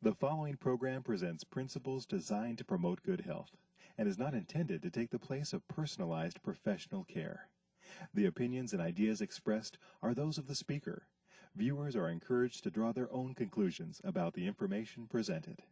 The following program presents principles designed to promote good health and is not intended to take the place of personalized professional care. The opinions and ideas expressed are those of the speaker. Viewers are encouraged to draw their own conclusions about the information presented.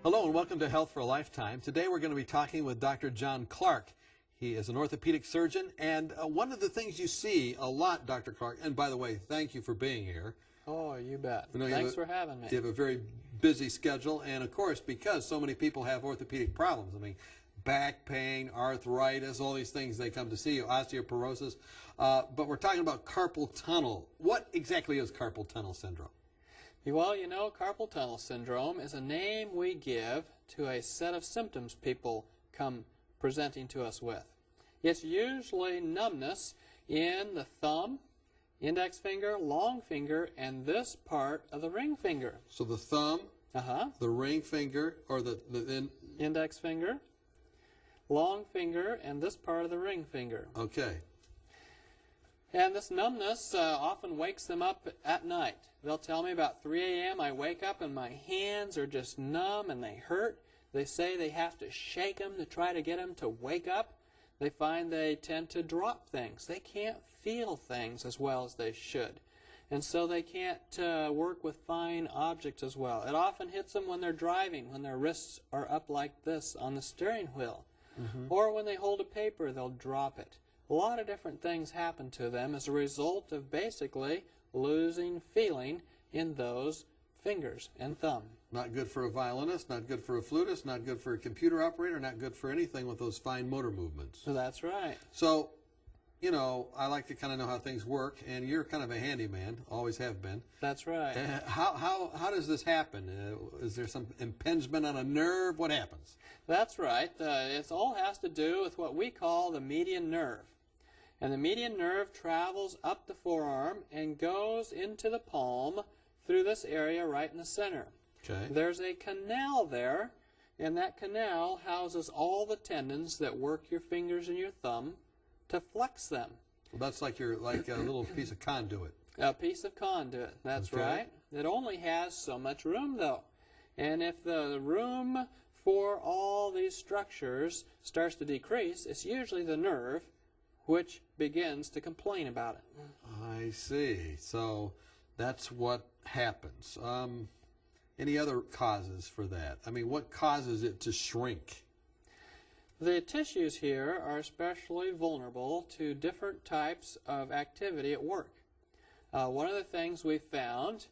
Hello and welcome to Health for a Lifetime. Today we're going to be talking with Dr. John Clark. He is an orthopedic surgeon, and one of the things you see a lot, Dr. Clark, and by the way, thank you for being here. Oh, you bet. Thanks for having me. You have a very busy schedule, and of course, because so many people have orthopedic problems, I mean, back pain, arthritis, all these things, they come to see you, osteoporosis, but we're talking about carpal tunnel. What exactly is carpal tunnel syndrome? Well, you know, carpal tunnel syndrome is a name we give to a set of symptoms people come presenting to us with. It's usually numbness in the thumb, index finger, long finger, and this part of the ring finger. So the thumb, the ring finger, or the index finger, long finger, and this part of the ring finger. Okay. And this numbness often wakes them up at night. They'll tell me about 3 a.m. I wake up and my hands are just numb and they hurt. They say they have to shake them to try to get them to wake up. They find they tend to drop things. They can't feel things as well as they should. And so they can't work with fine objects as well. It often hits them when they're driving, when their wrists are up like this on the steering wheel. Or when they hold a paper, they'll drop it. A lot of different things happen to them as a result of basically losing feeling in those fingers and thumb. Not good for a violinist, not good for a flutist, not good for a computer operator, not good for anything with those fine motor movements. That's right. So, you know, I like to kind of know how things work, and you're kind of a handyman, always have been. That's right. How does this happen? Is there some impingement on a nerve? What happens? That's right. It all has to do with what we call the median nerve. And the median nerve travels up the forearm and goes into the palm through this area right in the center. Okay. There's a canal there, and that canal houses all the tendons that work your fingers and your thumb to flex them. Well, that's like a little piece of conduit. A piece of conduit, that's right. It only has so much room, though. And if the room for all these structures starts to decrease, it's usually the nerve which begins to complain about it. I see. So that's what happens. Any other causes for that? I mean, what causes it to shrink? The tissues here are especially vulnerable to different types of activity at work. One of the things we found,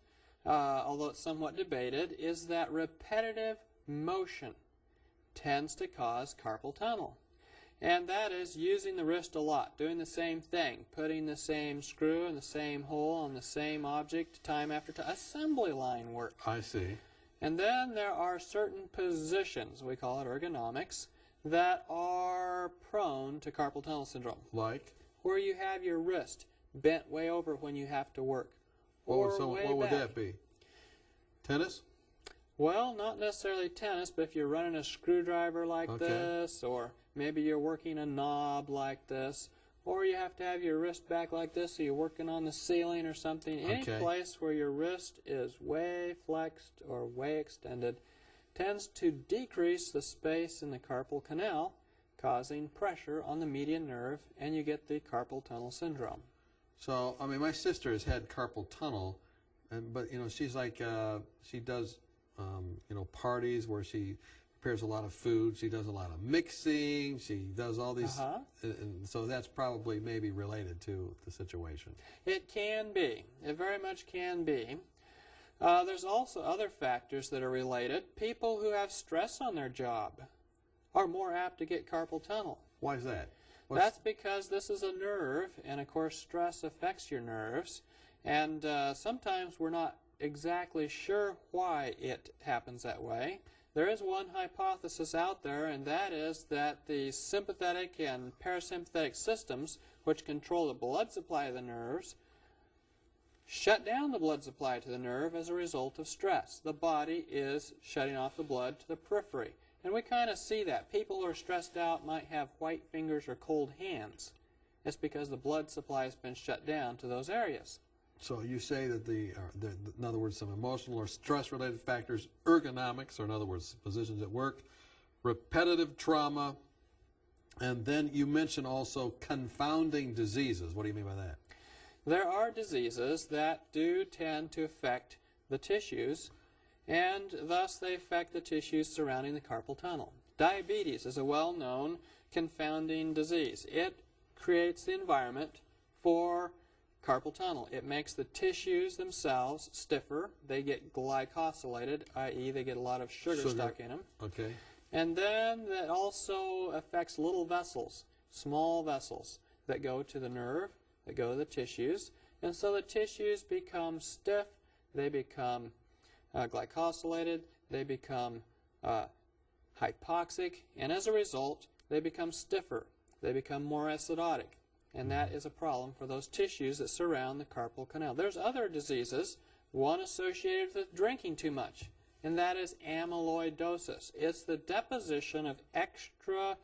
although it's somewhat debated, is that repetitive motion tends to cause carpal tunnel. And that is using the wrist a lot, doing the same thing, putting the same screw in the same hole on the same object time after time. Assembly line work. I see. And then there are certain positions, we call it ergonomics, that are prone to carpal tunnel syndrome. Like? Where you have your wrist bent way over when you have to work. What would that be? Tennis? Well, not necessarily tennis, but if you're running a screwdriver like this, or maybe you're working a knob like this, or you have to have your wrist back like this, so you're working on the ceiling or something. Any place where your wrist is way flexed or way extended tends to decrease the space in the carpal canal, causing pressure on the median nerve, and you get the carpal tunnel syndrome. So, I mean, my sister has had carpal tunnel, but, you know, she's like, she does, you know, parties where she prepares a lot of food. She does a lot of mixing. She does all these, and so that's probably maybe related to the situation. It can be. It very much can be. There's also other factors that are related. People who have stress on their job are more apt to get carpal tunnel. Why is that? That's because this is a nerve, and of course stress affects your nerves. And sometimes we're not exactly sure why it happens that way. There is one hypothesis out there, and that is that the sympathetic and parasympathetic systems, which control the blood supply of the nerves, shut down the blood supply to the nerve as a result of stress. The body is shutting off the blood to the periphery. And we kind of see that. People who are stressed out might have white fingers or cold hands. It's because the blood supply has been shut down to those areas. So you say that in other words, some emotional or stress-related factors, ergonomics, or in other words, positions at work, repetitive trauma, and then you mention also confounding diseases. What do you mean by that? There are diseases that do tend to affect the tissues, and thus they affect the tissues surrounding the carpal tunnel. Diabetes is a well-known confounding disease. It creates the environment for carpal tunnel. It makes the tissues themselves stiffer. They get glycosylated, i.e. they get a lot of sugar stuck in them. Okay. And then that also affects little vessels, small vessels that go to the nerve, that go to the tissues. And so the tissues become stiff, they become glycosylated, they become hypoxic, and as a result, they become stiffer. They become more acidotic. And that is a problem for those tissues that surround the carpal canal. There's other diseases, one associated with drinking too much, and that is amyloidosis. It's the deposition of extra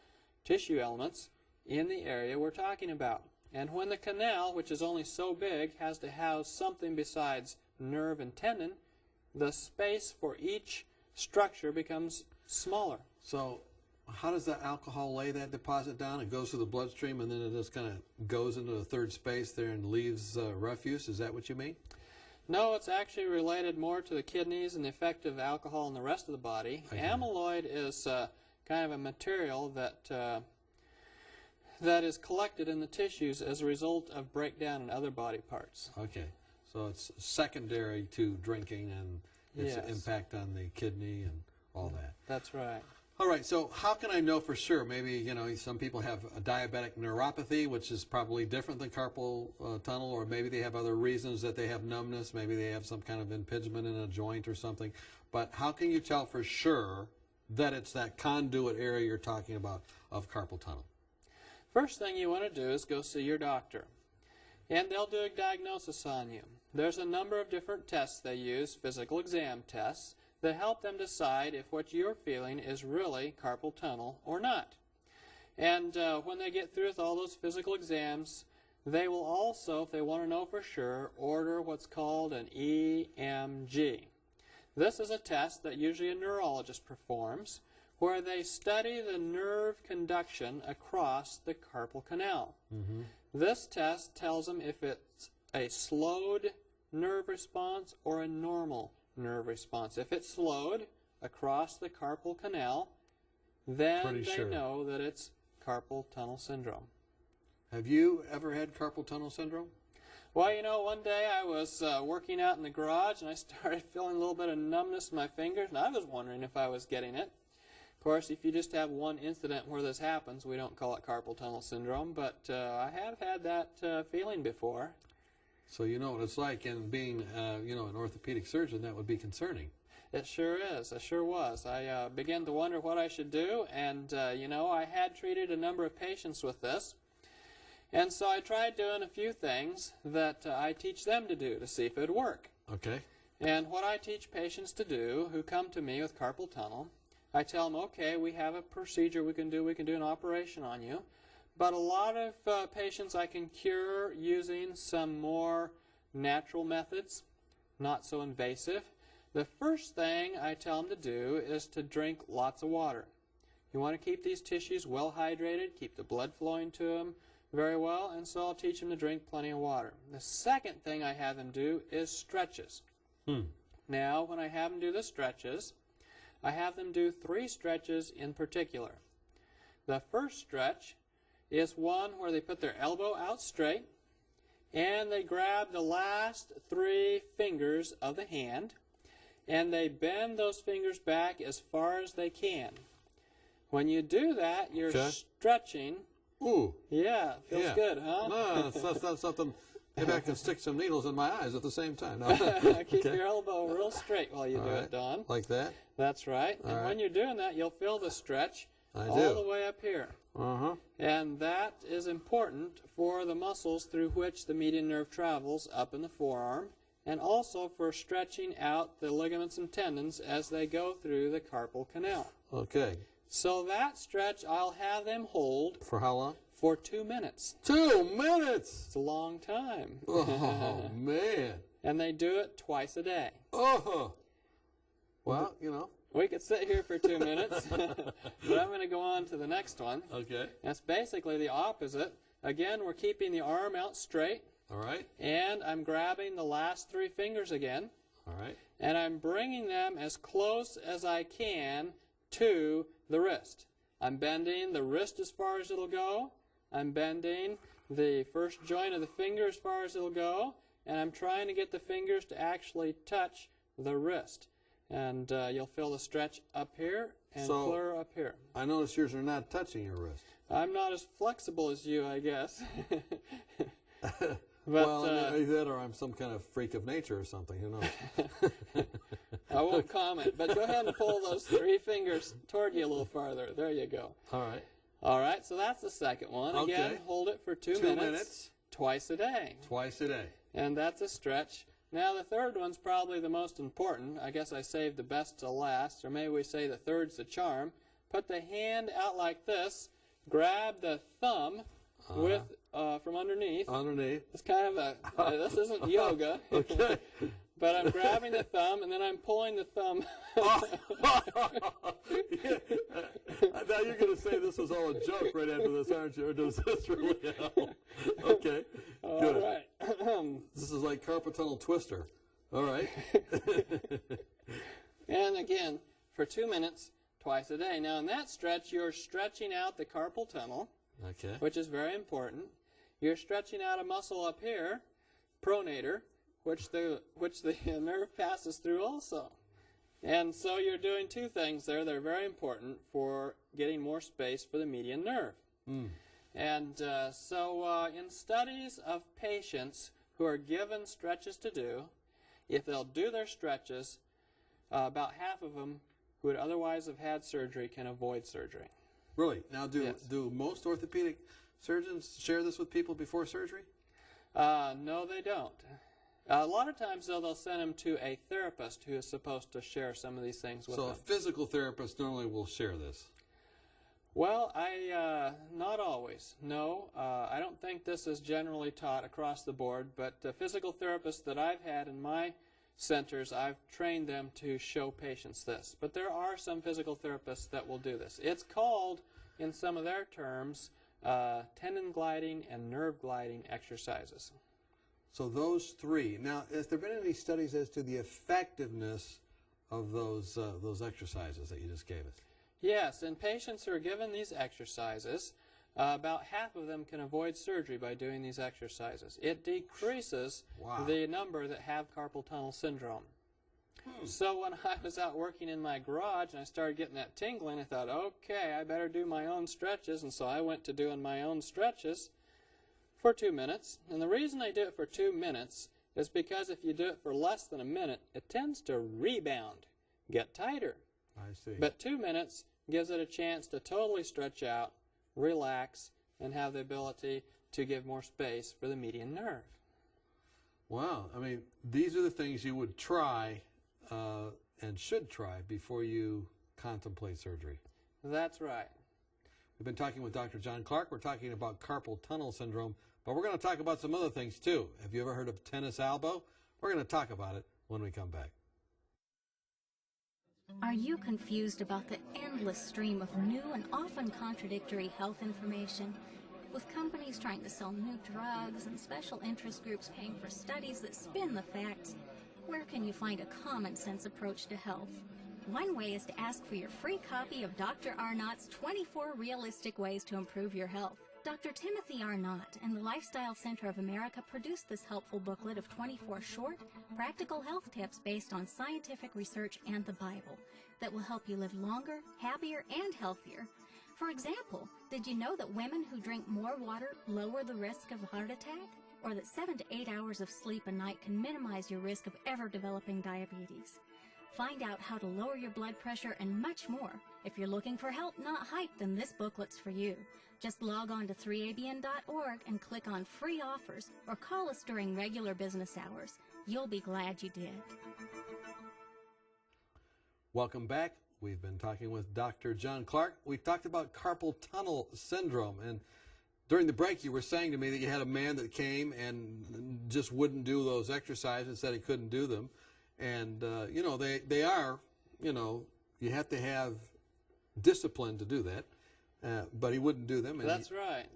tissue elements in the area we're talking about. And when the canal, which is only so big, has to house something besides nerve and tendon, the space for each structure becomes smaller. So how does that alcohol lay that deposit down? It goes through the bloodstream and then it just kind of goes into the third space there and leaves refuse? Is that what you mean? No, it's actually related more to the kidneys and the effect of alcohol on the rest of the body. Amyloid is kind of a material that is collected in the tissues as a result of breakdown in other body parts. Okay. So it's secondary to drinking and its impact on the kidney and all that. That's right. All right, so how can I know for sure? Maybe, you know, some people have a diabetic neuropathy, which is probably different than carpal tunnel, or maybe they have other reasons that they have numbness. Maybe they have some kind of impingement in a joint or something. But how can you tell for sure that it's that conduit area you're talking about of carpal tunnel? First thing you want to do is go see your doctor, and they'll do a diagnosis on you. There's a number of different tests they use, physical exam tests, that help them decide if what you're feeling is really carpal tunnel or not. And when they get through with all those physical exams, they will also, if they want to know for sure, order what's called an EMG. This is a test that usually a neurologist performs, where they study the nerve conduction across the carpal canal. Mm-hmm. This test tells them if it's a slowed nerve response or a normal nerve response. If it's slowed across the carpal canal, then they know that it's carpal tunnel syndrome. Have you ever had carpal tunnel syndrome? Well, you know, one day I was working out in the garage and I started feeling a little bit of numbness in my fingers, and I was wondering if I was getting it. Of course, if you just have one incident where this happens, we don't call it carpal tunnel syndrome, but I have had that feeling before. So you know what it's like, and being, you know, an orthopedic surgeon, that would be concerning. It sure is. It sure was. I began to wonder what I should do, and, you know, I had treated a number of patients with this. And so I tried doing a few things that I teach them to do to see if it would work. Okay. And what I teach patients to do who come to me with carpal tunnel, I tell them, okay, we have a procedure we can do an operation on you. But a lot of patients I can cure using some more natural methods, not so invasive. The first thing I tell them to do is to drink lots of water. You want to keep these tissues well hydrated, keep the blood flowing to them very well, and so I'll teach them to drink plenty of water. The second thing I have them do is stretches. Now, when I have them do the stretches, I have them do 3 stretches in particular. The first stretch is one where they put their elbow out straight and they grab the last 3 fingers of the hand and they bend those fingers back as far as they can. When you do that, you're stretching. Ooh. Yeah, feels good, huh? No, that's something Maybe I can stick some needles in my eyes at the same time. No. Keep your elbow real straight while you do it, Don. Like that? That's right. And when you're doing that, you'll feel the stretch all the way up here. And that is important for the muscles through which the median nerve travels up in the forearm, and also for stretching out the ligaments and tendons as they go through the carpal canal. Okay. So that stretch, I'll have them hold. For how long? For 2 minutes. 2 minutes? It's a long time. Oh, man. And they do it twice a day. Oh. Well, you know. We could sit here for 2 minutes, but I'm going to go on to the next one. Okay. That's basically the opposite. Again, we're keeping the arm out straight. All right. And I'm grabbing the last 3 fingers again. All right. And I'm bringing them as close as I can to the wrist. I'm bending the wrist as far as it'll go. I'm bending the first joint of the finger as far as it'll go. And I'm trying to get the fingers to actually touch the wrist. And you'll feel the stretch up here and clear up here. I notice yours are not touching your wrist. I'm not as flexible as you, I guess. Well, either that or I'm some kind of freak of nature or something. Who knows? I won't comment, but go ahead and pull those 3 fingers toward you a little farther. There you go. All right. All right, so that's the second one. Okay. Again, hold it for 2 minutes. Twice a day. Twice a day. And that's a stretch. Now, the third one's probably the most important. I guess I saved the best to last, or maybe we say the third's the charm. Put the hand out like this. Grab the thumb with from underneath. Underneath. It's kind of a, this isn't yoga. Okay. But I'm grabbing the thumb, and then I'm pulling the thumb. Now you're going to say this was all a joke right after this, aren't you? Or does this really help? Okay. Good. All right. This is like carpal tunnel twister. All right. And again, for 2 minutes, twice a day. Now, in that stretch, you're stretching out the carpal tunnel, which is very important. You're stretching out a muscle up here, pronator, which the nerve passes through also. And so you're doing 2 things there that are very important for getting more space for the median nerve. And so in studies of patients who are given stretches to do, if they'll do their stretches, about half of them who would otherwise have had surgery can avoid surgery. Really? Now, do most orthopedic surgeons share this with people before surgery? No, they don't. A lot of times, though, they'll send them to a therapist who is supposed to share some of these things with them. So a physical therapist normally will share this? Well, not always. No, I don't think this is generally taught across the board, but physical therapists that I've had in my centers, I've trained them to show patients this. But there are some physical therapists that will do this. It's called, in some of their terms, tendon gliding and nerve gliding exercises. So those 3. Now, has there been any studies as to the effectiveness of those exercises that you just gave us? Yes, in patients who are given these exercises, about half of them can avoid surgery by doing these exercises. It decreases the number that have carpal tunnel syndrome. So when I was out working in my garage and I started getting that tingling, I thought, okay, I better do my own stretches. And so I went to doing my own stretches for 2 minutes. And the reason I do it for 2 minutes is because if you do it for less than a minute, it tends to rebound, get tighter. I see. But 2 minutes gives it a chance to totally stretch out, relax, and have the ability to give more space for the median nerve. Wow. I mean, these are the things you would try and should try before you contemplate surgery. That's right. We've been talking with Dr. John Clark. We're talking about carpal tunnel syndrome, but we're going to talk about some other things too. Have you ever heard of tennis elbow? We're going to talk about it when we come back. Are you confused about the endless stream of new and often contradictory health information? With companies trying to sell new drugs and special interest groups paying for studies that spin the facts, where can you find a common-sense approach to health? One way is to ask for your free copy of Dr. Arnott's 24 Realistic Ways to Improve Your Health. Dr. Timothy Arnott and the Lifestyle Center of America produced this helpful booklet of 24 short, practical health tips based on scientific research and the Bible that will help you live longer, happier, and healthier. For example, did you know that women who drink more water lower the risk of a heart attack? or that 7 to 8 hours of sleep a night can minimize your risk of ever developing diabetes. Find out how to lower your blood pressure and much more. If you're looking for help, not hype, then this booklet's for you. Just log on to 3abn.org and click on free offers or call us during regular business hours. You'll be glad you did. Welcome back. We've been talking with Dr. John Clark. We've talked about carpal tunnel syndrome, and during the break you were saying to me that you had a man that came and just wouldn't do those exercises, said he couldn't do them. And, you know, they are, you know, you have to have discipline to do that, but he wouldn't do them. And That's right.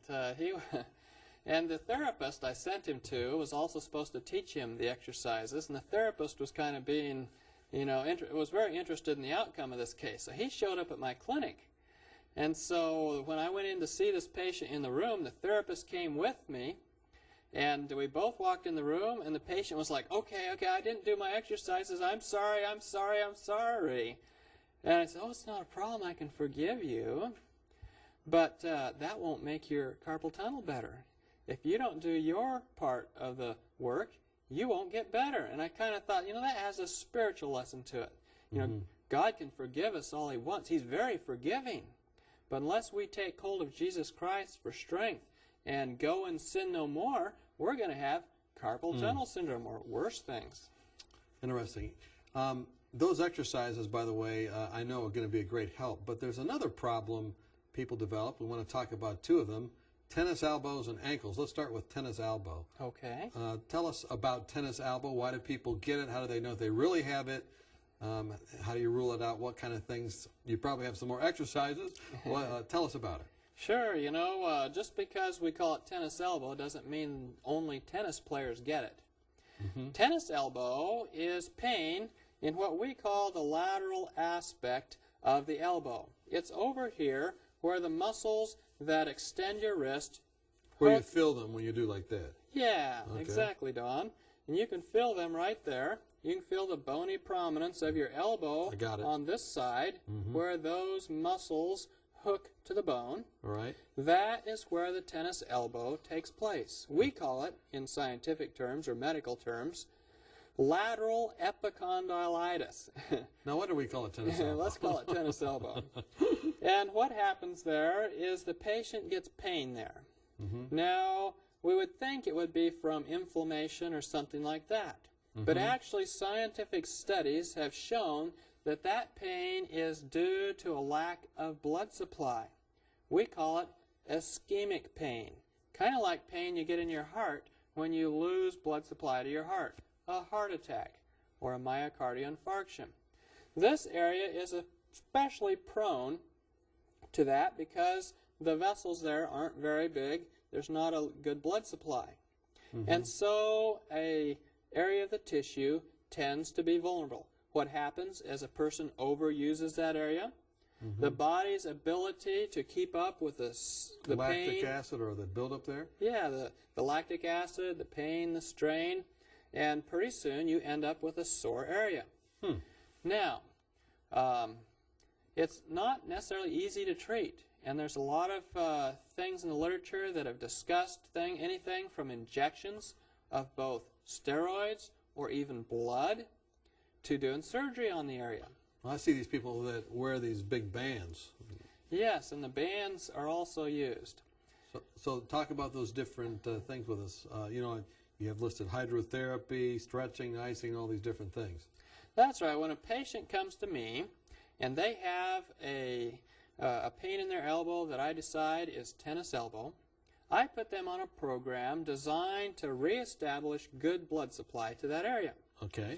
And the therapist I sent him to was also supposed to teach him the exercises, and the therapist was kind of being, you know, was very interested in the outcome of this case. So he showed up at my clinic. And so when I went in to see this patient in the room, the therapist came with me, and we both walked in the room, and the patient was like, okay, I didn't do my exercises. I'm sorry. And I said, oh, it's not a problem. I can forgive you. But that won't make your carpal tunnel better. If you don't do your part of the work, you won't get better. And I kind of thought, you know, that has a spiritual lesson to it. You know, God can forgive us all he wants. He's very forgiving. But unless we take hold of Jesus Christ for strength and go and sin no more, we're going to have carpal tunnel syndrome or worse things. Interesting. Those exercises, by the way, I know are going to be a great help, but there's another problem people develop. We want to talk about two of them, tennis elbows and ankles. Let's start with tennis elbow. Okay. Tell us about tennis elbow. Why do people get it? How do they know if they really have it? How do you rule it out? What kind of things? You probably have some more exercises. Tell us about it. Sure. You know, just because we call it tennis elbow doesn't mean only tennis players get it. Tennis elbow is pain in what we call the lateral aspect of the elbow. It's over here where the muscles that extend your wrist. Where you feel them when you do like that. Yeah, Okay. exactly, Don. And you can feel them right there. You can feel the bony prominence of your elbow I got it. on this side where those muscles hook to the bone. All right. That is where the tennis elbow takes place. We call it, in scientific terms or medical terms, lateral epicondylitis. Now, what do we call it, tennis elbow? Let's call it tennis elbow. And what happens there is the patient gets pain there. Now, we would think it would be from inflammation or something like that. But actually, scientific studies have shown that that pain is due to a lack of blood supply. We call it ischemic pain, kind of like pain you get in your heart when you lose blood supply to your heart, a heart attack or a myocardial infarction. This area is especially prone to that because the vessels there aren't very big. There's not a good blood supply. And so a area of the tissue tends to be vulnerable. What happens as a person overuses that area, the body's ability to keep up with the lactic pain, acid or the buildup there? yeah, the lactic acid, the pain, the strain, and pretty soon you end up with a sore area. Now, it's not necessarily easy to treat, and there's a lot of things in the literature that have discussed anything from injections of both steroids or even blood to doing surgery on the area. Well, I see these people that wear these big bands. Yes, and the bands are also used. So talk about those different things with us. You know, you have listed hydrotherapy, stretching, icing, all these different things. That's right. When a patient comes to me and they have a pain in their elbow that I decide is tennis elbow, I put them on a program designed to reestablish good blood supply to that area. Okay.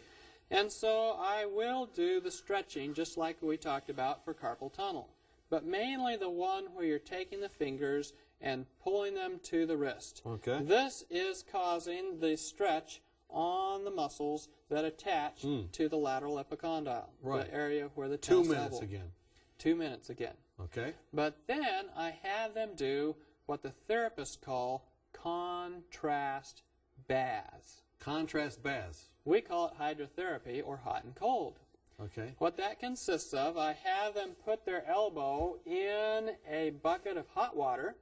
And so I will do the stretching just like we talked about for carpal tunnel, but mainly the one where you're taking the fingers and pulling them to the wrist. Okay. This is causing the stretch on the muscles that attach to the lateral epicondyle, Right. the area where the 2 tennis minutes elbow. again. 2 minutes again. Okay. But then I have them do what the therapists call contrast baths. Contrast baths. We call it hydrotherapy or hot and cold. Okay. What that consists of, I have them put their elbow in a bucket of hot water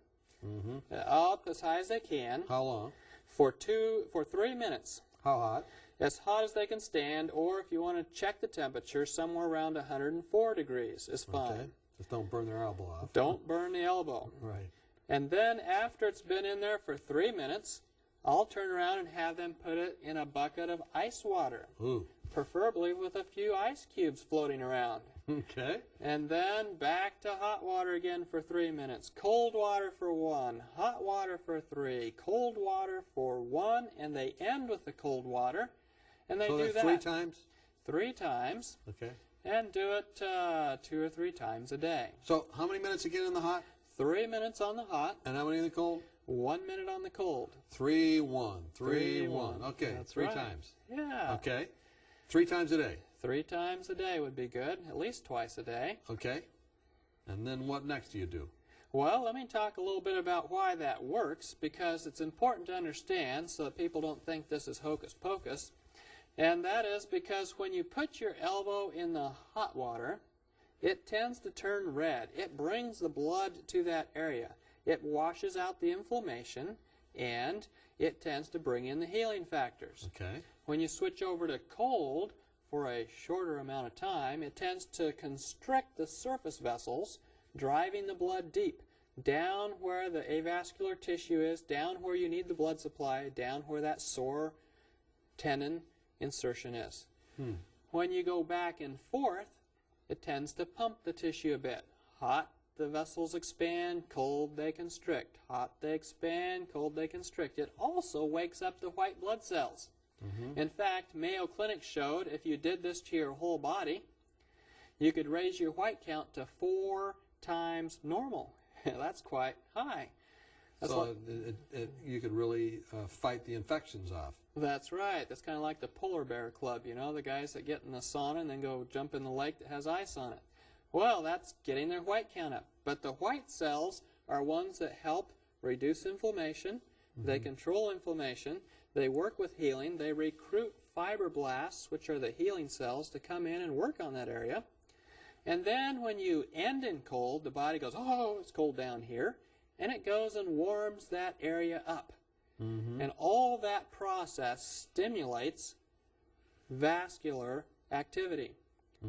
up as high as they can, How long? for 3 minutes. How hot? As hot as they can stand, or if you want to check the temperature, somewhere around 104 degrees is fine. Okay. Just don't burn their elbow off. Don't burn the elbow. Right. And then after it's been in there for 3 minutes, I'll turn around and have them put it in a bucket of ice water, Ooh. preferably with a few ice cubes floating around. Okay. And then back to hot water again for 3 minutes. Cold water for 1, hot water for 3, cold water for 1, and they end with the cold water. And they So do that's that 3 times? 3 times, Okay. and do it 2 or 3 times a day. So how many minutes again in the hot? 3 minutes on the hot, And how many in the cold? 1 minute on the cold. 3, 1. 3, 1. Okay. That's 3 right. times. Yeah. Okay. 3 times a day. 3 times a day would be good, at least twice a day. Okay. And then what next do you do? Well, let me talk a little bit about why that works, because it's important to understand so that people don't think this is hocus pocus. And that is because when you put your elbow in the hot water, it tends to turn red. It brings the blood to that area. It washes out the inflammation, and it tends to bring in the healing factors. Okay. When you switch over to cold for a shorter amount of time, it tends to constrict the surface vessels, driving the blood deep, down where the avascular tissue is, down where you need the blood supply, down where that sore tendon insertion is. When you go back and forth, it tends to pump the tissue a bit. Hot, the vessels expand, cold, they constrict. Hot, they expand, cold, they constrict. It also wakes up the white blood cells. In fact, Mayo Clinic showed if you did this to your whole body, you could raise your white count to 4 times normal. That's quite high. That's So you could really fight the infections off. That's right. That's kind of like the polar bear club, you know, the guys that get in the sauna and then go jump in the lake that has ice on it. Well, that's getting their white count up. But the white cells are ones that help reduce inflammation. They control inflammation. They work with healing. They recruit fibroblasts, which are the healing cells, to come in and work on that area. And then when you end in cold, the body goes, oh, it's cold down here. And it goes and warms that area up. And all that process stimulates vascular activity.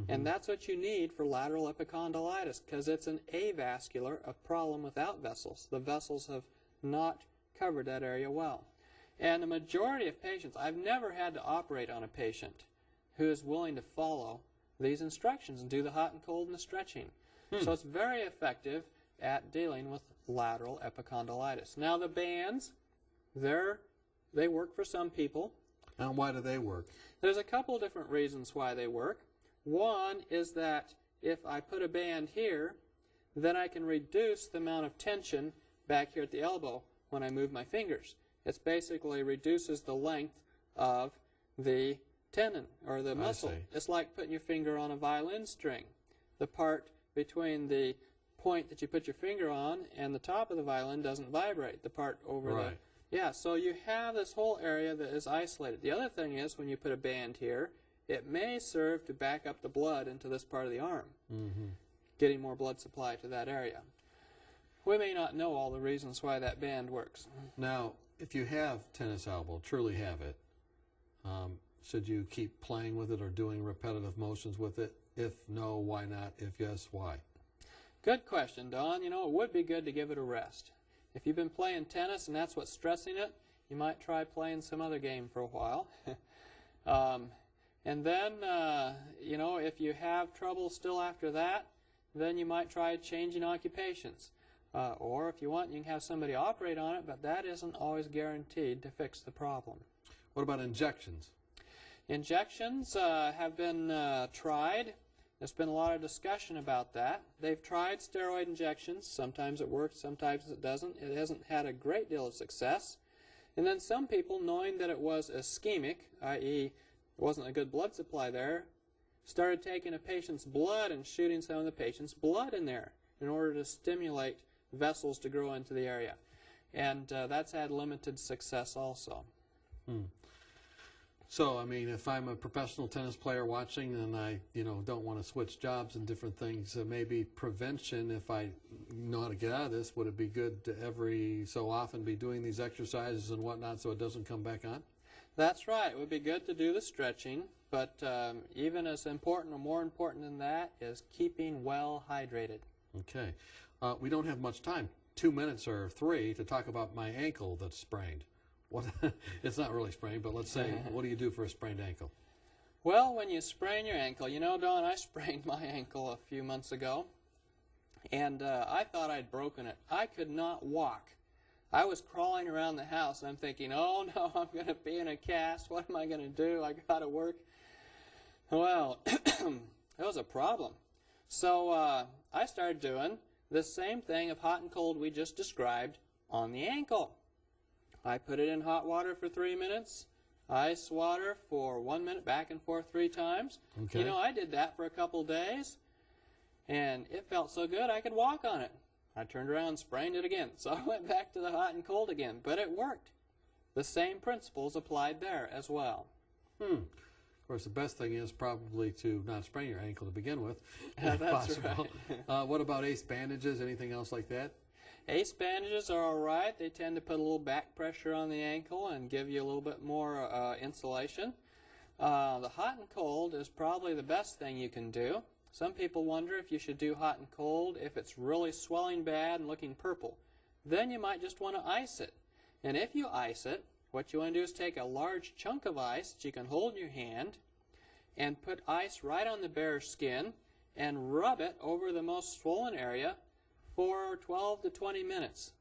And that's what you need for lateral epicondylitis, because it's an avascular, a problem without vessels. The vessels have not covered that area well. And the majority of patients, I've never had to operate on a patient who is willing to follow these instructions and do the hot and cold and the stretching. So it's very effective at dealing with lateral epicondylitis. Now the bands, they work for some people. And why do they work? There's a couple different reasons why they work. One is that if I put a band here, then I can reduce the amount of tension back here at the elbow when I move my fingers. It basically reduces the length of the tendon or the muscle. It's like putting your finger on a violin string. The part between the point that you put your finger on and the top of the violin doesn't vibrate. The part over the... Yeah, so you have this whole area that is isolated. The other thing is when you put a band here, it may serve to back up the blood into this part of the arm, getting more blood supply to that area. We may not know all the reasons why that band works. Now, if you have tennis elbow, truly have it, should you keep playing with it or doing repetitive motions with it? If no, why not? If yes, why? Good question, Don. You know, it would be good to give it a rest. If you've been playing tennis and that's what's stressing it, you might try playing some other game for a while. And then, you know, if you have trouble still after that, then you might try changing occupations. Or if you want, you can have somebody operate on it, but that isn't always guaranteed to fix the problem. What about injections? Injections have been tried. There's been a lot of discussion about that. They've tried steroid injections. Sometimes it works, sometimes it doesn't. It hasn't had a great deal of success. And then some people, knowing that it was ischemic, i.e., there wasn't a good blood supply there, started taking a patient's blood and shooting some of the patient's blood in there in order to stimulate vessels to grow into the area. And that's had limited success also. So, I mean, if I'm a professional tennis player watching and I, don't want to switch jobs and different things, maybe prevention, if I know how to get out of this, would it be good to every so often be doing these exercises and whatnot so it doesn't come back on? That's right. It would be good to do the stretching, but even as important or more important than that is keeping well hydrated. Okay. We don't have much time, 2 minutes or 3, to talk about my ankle that's sprained. What? It's not really sprained, but let's say, what do you do for a sprained ankle? Well, when you sprain your ankle, Don, I sprained my ankle a few months ago, and I thought I'd broken it. I could not walk. I was crawling around the house, and I'm thinking, oh no, I'm going to be in a cast. What am I going to do? I got to work. Well, it was a problem. So I started doing the same thing of hot and cold we just described on the ankle. I put it in hot water for 3 minutes, ice water for 1 minute, back and forth 3 times. Okay. I did that for a couple days, and it felt so good I could walk on it. I turned around and sprained it again. So I went back to the hot and cold again, but it worked. The same principles applied there as well. Of course, the best thing is probably to not sprain your ankle to begin with, if That's possible. right. What about ACE bandages? Anything else like that? ACE bandages are all right. They tend to put a little back pressure on the ankle and give you a little bit more insulation. The hot and cold is probably the best thing you can do. Some people wonder if you should do hot and cold if it's really swelling bad and looking purple. Then you might just want to ice it. And if you ice it, what you want to do is take a large chunk of ice that you can hold in your hand and put ice right on the bare skin and rub it over the most swollen area for 12 to 20 minutes.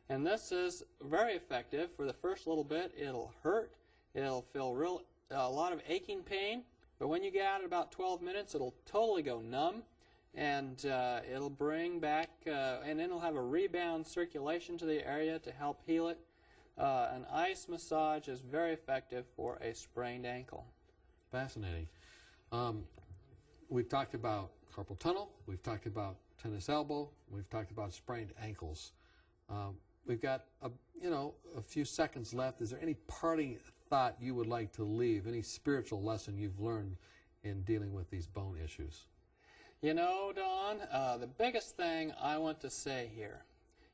And this is very effective. For the first little bit, it'll hurt. It'll feel a lot of aching pain. But when you get out at about 12 minutes, it'll totally go numb, and it'll bring back, and then it'll have a rebound circulation to the area to help heal it. An ice massage is very effective for a sprained ankle. Fascinating. We've talked about carpal tunnel. We've talked about tennis elbow. We've talked about sprained ankles. We've got a few seconds left. Is there any parting thought you would like to leave? Any spiritual lesson you've learned in dealing with these bone issues? Don, the biggest thing I want to say here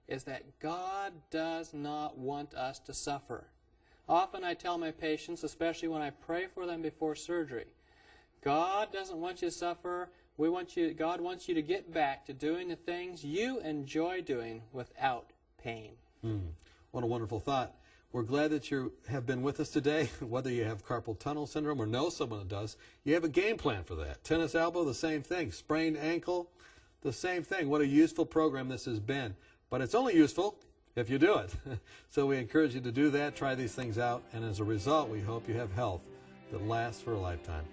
is that God does not want us to suffer. Often I tell my patients, especially when I pray for them before surgery, God doesn't want you to suffer. God wants you to get back to doing the things you enjoy doing without pain. What a wonderful thought. We're glad that you have been with us today. Whether you have carpal tunnel syndrome or know someone that does, you have a game plan for that. Tennis elbow, the same thing. Sprained ankle, the same thing. What a useful program this has been. But it's only useful if you do it. So we encourage you to do that, try these things out, and as a result, we hope you have health that lasts for a lifetime.